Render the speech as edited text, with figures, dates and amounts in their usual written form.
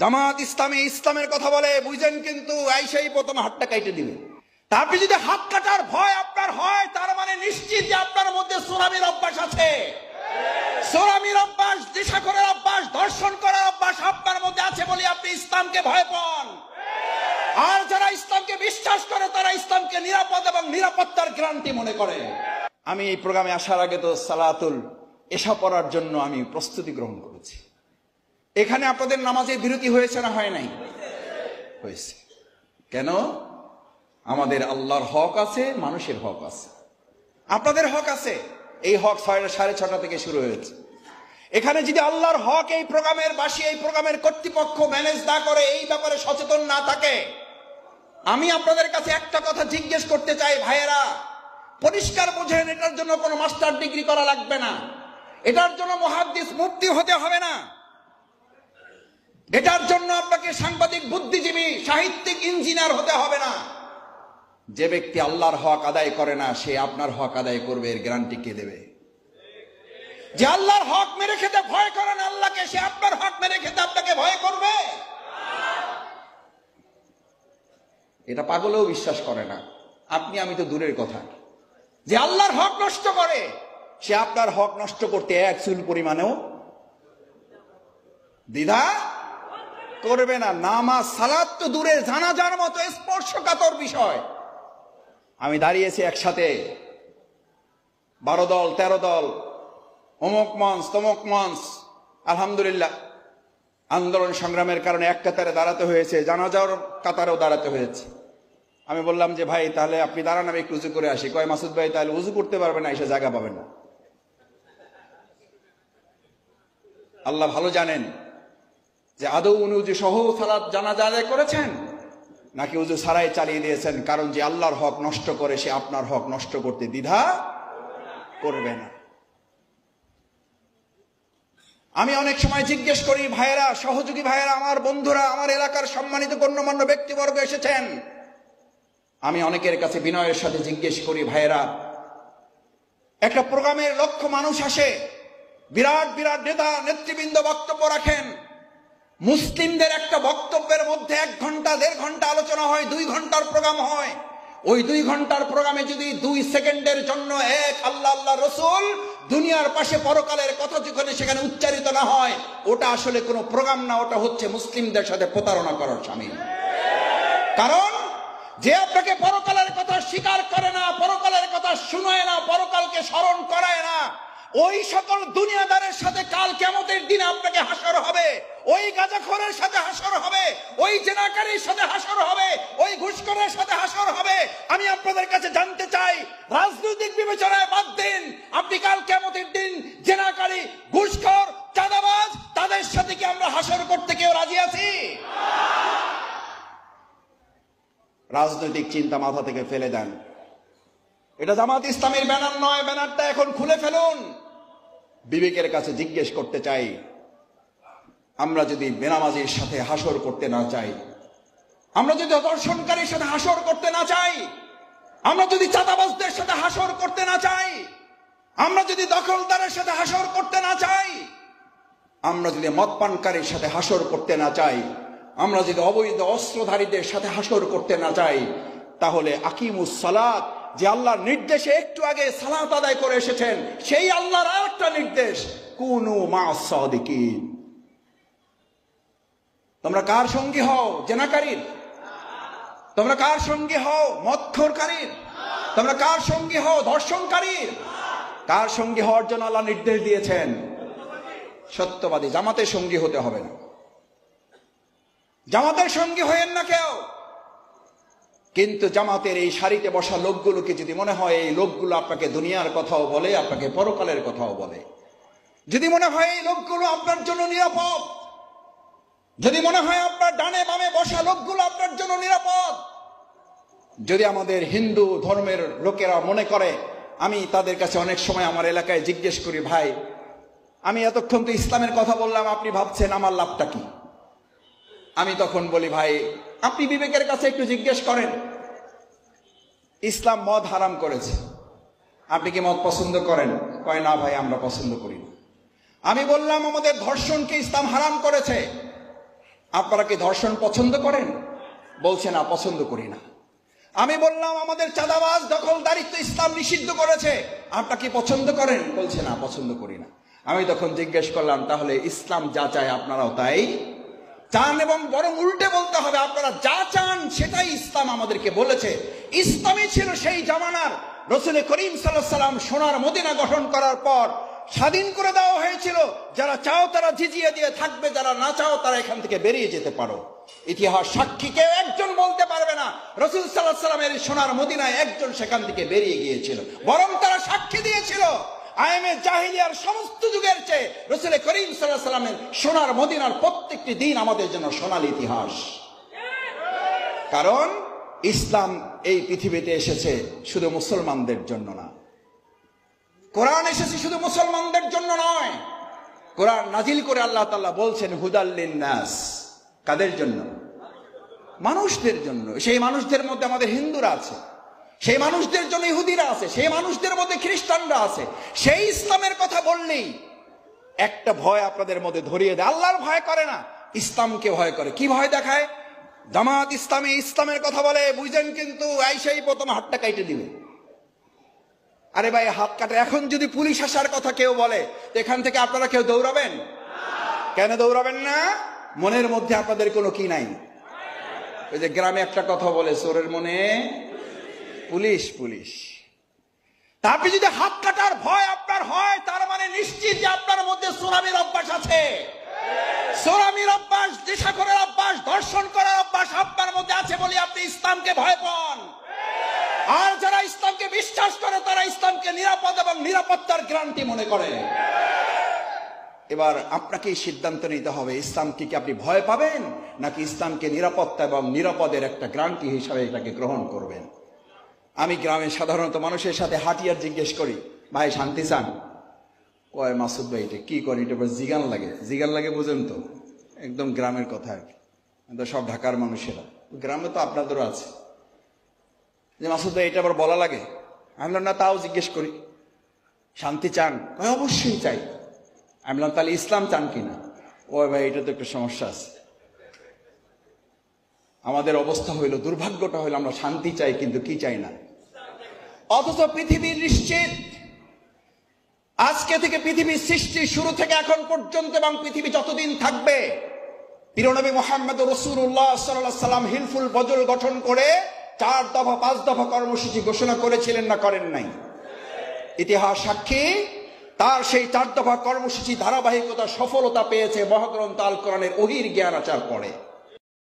জামাত ইসলামী ইসলামের কথা বলে বুঝেন, কিন্তু আইসাই প্রথম হাতটা কাইটে দিবে। তা আপনি যদি হাত কাটার ভয় আপনার হয়, তার মানে নিশ্চিত যে আপনার মধ্যে সোরামির অভ্যাস আছে। সোরামির অভ্যাস, দিশাখোরের অভ্যাস, ধর্ষণ করার অভ্যাস আপনার মধ্যে আছে বলে আপনি ইসলামকে ভয় পান। আর যারা ইসলামকে বিশ্বাস করে তারা ইসলামকে নিরাপদ এবং নিরাপত্তার গ্যারান্টি মনে করে। আমি এই প্রোগ্রামে আসার আগে তো সালাতুল এশা পড়ার জন্য আমি প্রস্তুতি গ্রহণ করেছি। এখানে আপনাদের নামাজে বিরতি হয়েছে না হয় নাই? হয়েছে। কেন? আমাদের আল্লাহর হক আছে, মানুষের হক আছে, আপনাদের হক আছে। এই হক 6:30 থেকে শুরু হয়েছে। এখানে যদি আল্লাহর হক এই প্রোগ্রামের বাসী, এই প্রোগ্রামের কর্তৃপক্ষ ম্যানেজ না করে, এই ব্যাপারে সচেতন না থাকে, আমি আপনাদের কাছে একটা কথা জিজ্ঞেস করতে চাই ভাইয়েরা, পরিষ্কার বুঝেন, এটার জন্য কোনো মাস্টার ডিগ্রি করা লাগবে না, এটার জন্য মুহাদ্দিস মুফতি হতে হবে না, এটার জন্য আপনাকে সাংবাদিক, বুদ্ধিজীবী, সাহিত্যিক, ইঞ্জিনিয়ার হতে হবে না। যে ব্যক্তি আল্লাহর হক আদায় করে না, সে আপনার হক আদায় করবে, এর গ্যারান্টি কে দেবে? যে আল্লাহর হক মেরে খেতে ভয় করে না আল্লাহকে, সে আপনার হক মেরে খেতে আপনাকে ভয় করবে? এটা পাগলেও বিশ্বাস করে না। আপনি আমি তো দূরের কথা। যে আল্লাহর হক নষ্ট করে, সে আপনার হক নষ্ট করতে এক চুল পরিমাণেও দ্বিধা করবে না। নামাজ সালাত তো দূরে, জানাজার মতো স্পর্শকাতর বিষয়। আমি দাঁড়িয়েছি একসাথে 12 দল 13 দল, অমুক মঞ্চ তমুক মঞ্চ, আলহামদুলিল্লাহ আন্দোলন সংগ্রামের কারণে এক কাতারে দাঁড়াতে হয়েছে, জানাজার কাতারেও দাঁড়াতে হয়েছে। আমি বললাম যে ভাই তাহলে আপনি দাঁড়ান, আমি একটু উজু করে আসি। কয় মাসুদ ভাই তাহলে উজু করতে পারবে না, এসে জায়গা পাবেন না। আল্লাহ ভালো জানেন যে আদৌ উনি উজু সহ সালাত জানাজা আদায় করেছেন নাকি উজু ছাড়াই চালিয়ে দিয়েছেন। কারণ যে আল্লাহর হক নষ্ট করে, সে আপনার হক নষ্ট করতে দ্বিধা করবে না। আমি অনেক সময় জিজ্ঞেস করি, ভাইয়েরা, সহযোগী ভাইয়েরা, আমার বন্ধুরা, আমার এলাকার সম্মানিত গণ্যমান্য ব্যক্তিবর্গ এসেছেন, আমি অনেকের কাছে বিনয়ের সাথে জিজ্ঞেস করি, ভাইয়েরা, একটা প্রোগ্রামের লক্ষ মানুষ আসে, বিরাট বিরাট নেতা নেতৃবৃন্দ বক্তব্য রাখেন, মুসলিমদের একটা বক্তব্যের মধ্যে 1 ঘন্টা 1.5 ঘন্টা আলোচনা হয়, 2 ঘন্টার প্রোগ্রাম হয়। ওই 2 ঘন্টার প্রোগ্রামে যদি 2 সেকেন্ডের জন্য এক আল্লাহ আল্লাহ রসুল, দুনিয়ার পাশে পরকালের কথা যখন সেখানে উচ্চারিত না হয়, ওটা আসলে কোনো প্রোগ্রাম না, ওটা হচ্ছে মুসলিমদের সাথে প্রতারণা করার শামিল। কারণ যে আপনাকে পরকালের কথা স্বীকার করে না, পরকালের কথা শুনায় না, পরকালকে স্মরণ করায় না, ওই সকল দুনিয়াদারের সাথে কাল কিয়ামতের দিনে আপনাকে হাসর হবে, ওই গাঁজাখোরের সাথে হাসর হবে, ওই জেনাকারীর সাথে হাসর হবে, ওই ঘুষখোরের সাথে হাসর হবে। আমি আপনাদের কাছে জানতে চাই, রাজনৈতিক বিবেচনায় বাদ দিন, আপনি কাল কিয়ামতের দিন জেনাকারী, ঘুষখোর, চাঁদাবাজ, তাদের সাথে কি আমরা হাসর করতে কেউ রাজি আছি? রাজনৈতিক চিন্তা মাথা থেকে ফেলে দেন। এটা জামাত ইসলামের ব্যানার নয়, ব্যানারটা এখন খুলে ফেলুন। বিবেকের কাছে জিজ্ঞেস করতে চাই, আমরা যদি বেনামাজির সাথে হাসর করতে না চাই, আমরা যদি ধর্ষণকারীর সাথে হাসর করতে না চাই, আমরা যদি চাঁদাবাজদের সাথে হাসর করতে না চাই, আমরা যদি দখলদারের সাথে হাসর করতে না চাই, আমরা যদি মদপানকারীর সাথে হাসর করতে না চাই, আমরা যদি অবৈধ অস্ত্রধারীদের সাথে হাসর করতে না চাই, তাহলে আকিমুস সালাত, যে আল্লাহর নির্দেশে একটু আগে সালাত আদায় করে এসেছেন, সেই আল্লাহর আরেকটা নির্দেশ, কুনু মা'আস সাদিকিন। তোমরা কার সঙ্গী হও? জেনাকারীর? তোমরা কার সঙ্গী হও? মদখোরকারীর? তোমরা কার সঙ্গী হও? ধর্ষণকারীর? কার সঙ্গী হওয়ার জন্য আল্লাহ নির্দেশ দিয়েছেন? সত্যবাদী। জামাতের সঙ্গী হতে হবে না, জামাতের সঙ্গী হয়েন না কেউ। কিন্তু জামাতের এই সারিতে বসা লোকগুলোকে যদি মনে হয় এই লোকগুলো আপনাকে দুনিয়ার কথাও বলে, আপনাকে পরকালের কথাও বলে, যদি মনে হয় এই লোকগুলো আপনার জন্য নিরাপদ, যদি মনে হয় আপনার ডানে বামে বসা লোকগুলো আপনার জন্য নিরাপদ, যদি আমাদের হিন্দু ধর্মের লোকেরা মনে করে, আমি তাদের কাছে অনেক সময় আমার এলাকায় জিজ্ঞেস করি, ভাই আমি এতক্ষণ তো ইসলামের কথা বললাম, আপনি ভাবছেন আমার লাভটা কি? আমি তখন বলি, ভাই আপনি বিবেকের কাছে একটু জিজ্ঞেস করেন, ইসলাম মদ হারাম করেছে, আপনি কি মদ পছন্দ করেন? কয় না ভাই, আমরা পছন্দ করি না। আমি বললাম, আমাদের ধর্ষণকে ইসলাম হারাম করেছে, আপনারা কি ধর্ষণ পছন্দ করেন? বলছে না, পছন্দ করি না। আমি বললাম আমাদের চাঁদাবাজ দখলদারিত্ব ইসলাম নিষিদ্ধ করেছে, আপনারা কি পছন্দ করেন? বলছে না, পছন্দ করি না। আমি তখন জিজ্ঞেস করলাম, তাহলে ইসলাম যা চায় আপনারাও তাই চান? এবং বরং উল্টে বলতে হবে, আপনারা যা চান সেটাই ইসলাম আমাদেরকে বলেছে। ইসলামই ছিল সেই জামানার। রাসূল করিম সাল্লাল্লাহু আলাইহি ওয়াসাল্লাম সোনার মদিনা গঠন করার পর স্বাধীন করে দেওয়া হয়েছিল, যারা চাও তারা জিজিয়া দিয়ে থাকবে, যারা না চাও তারা এখান থেকে বেরিয়ে যেতে পারো। ইতিহাস সাক্ষী, কেউ একজন বলতে পারবে না রাসূল সাল্লাল্লাহু আলাইহি ওয়াসাল্লামের সোনার মদিনায় একজন সেখান থেকে বেরিয়ে গিয়েছিল। বরং তারা সাক্ষী দিয়েছিল আইমে জাহিলিয়ার সমস্ত যুগের চেয়ে রাসূল করিম সাল্লাল্লাহু আলাইহি ওয়াসাল্লামের সোনার মদিনার প্রত্যেকটি দিন আমাদের জন্য সোনালী ইতিহাস। কারণ ইসলাম এই পৃথিবীতে এসেছে শুধু মুসলমানদের জন্য না, কোরআন এসেছে শুধু মুসলমানদের জন্য নয়। কোরআন নাজিল করে আল্লাহ তাআলা বলছেন হুদাল লিন্নাস। কাদের জন্য? মানুষদের জন্য। সেই মানুষদের মধ্যে আমাদের হিন্দুরা আছে, সেই মানুষদের জন্য ইহুদিরা আছে, সেই মানুষদের মধ্যে খ্রিস্টানরা আছে। সেই ইসলামের কথা বললেই একটা ভয় আপনাদের মধ্যে ধরিয়ে দেয়। আল্লাহর ভয় করে না, ইসলামকে ভয় করে। কি ভয় দেখায়? জামাত ইসলামী ইসলামের কথা বলে, বুঝেন কিন্তু আইসাই প্রথম হাতটা কাটে দিবে। আরে ভাই, হাত কাটে। এখন যদি পুলিশ আসার কথা কেউ বলে, তো এখান থেকে আপনারা কেউ দৌড়াবেন? কেন দৌড়াবেন না? মনের মধ্যে আপনাদের কোনো কি নাই? ওই যে গ্রামে একটা কথা বলে, চোরের মনে পুলিশ পুলিশ। তা আপনি যদি হাত কাটার ভয় আপনার হয়, তার মানে নিশ্চিত যে আপনার মধ্যে চোরামির অভ্যাস আছে। চোরামির অভ্যাস, নেশাখোরের অভ্যাস, ধর্ষণ করার অভ্যাস আপনার মধ্যে আছে বলে আপনি ইসলামকে ভয় পান। আর যারা ইসলামকে বিশ্বাস করে তারা ইসলামকে নিরাপদ এবং নিরাপত্তার গ্যারান্টি মনে করে। এবার আপনাকে সিদ্ধান্ত নিতে হবে, ইসলামকে কি আপনি ভয় পাবেন, নাকি ইসলামকে নিরাপত্তা এবং নিরাপদের একটা গ্যারান্টি হিসাবে এটাকে গ্রহণ করবেন? আমি গ্রামে সাধারণত মানুষের সাথে হাঁটিয়ার জিজ্ঞেস করি, ভাই শান্তি চান? কয় মাসুদ ভাই এটা কি করি, এটা জিগান লাগে। জিগান লাগে বুঝেন তো, একদম গ্রামের কথা আর কি। সব ঢাকার মানুষেরা, গ্রামে তো আপনাদেরও আছে, যে মাসুদ ভাই এটা আবার বলা লাগে। আমি বললাম না, তাও জিজ্ঞেস করি শান্তি চান? অবশ্যই চাই। আমি বললাম তাহলে ইসলাম চান কিনা? ও ভাই এটা তো একটু সমস্যা আছে। আমাদের অবস্থা হইল, দুর্ভাগ্যটা হইল, আমরা শান্তি চাই কিন্তু কি চাই না। অথচ পৃথিবীর নিশ্চিত আজকে থেকে পৃথিবীর সৃষ্টি শুরু থেকে এখন পর্যন্ত এবং পৃথিবী যতদিন থাকবে, প্রিয়নবী মুহাম্মদ রাসূলুল্লাহ সাল্লাল্লাহু আলাইহি ওয়াসাল্লাম হিলফুল বদল গঠন করে 4 দফা 5 দফা কর্মসূচি ঘোষণা করেছিলেন না করেন নাই? ইতিহাস সাক্ষী, তার সেই 4 দফা কর্মসূচি ধারাবাহিকতা সফলতা পেয়েছে মহাগ্রন্থ আল কোরআনের ওহীর জ্ঞান আচার পড়ে।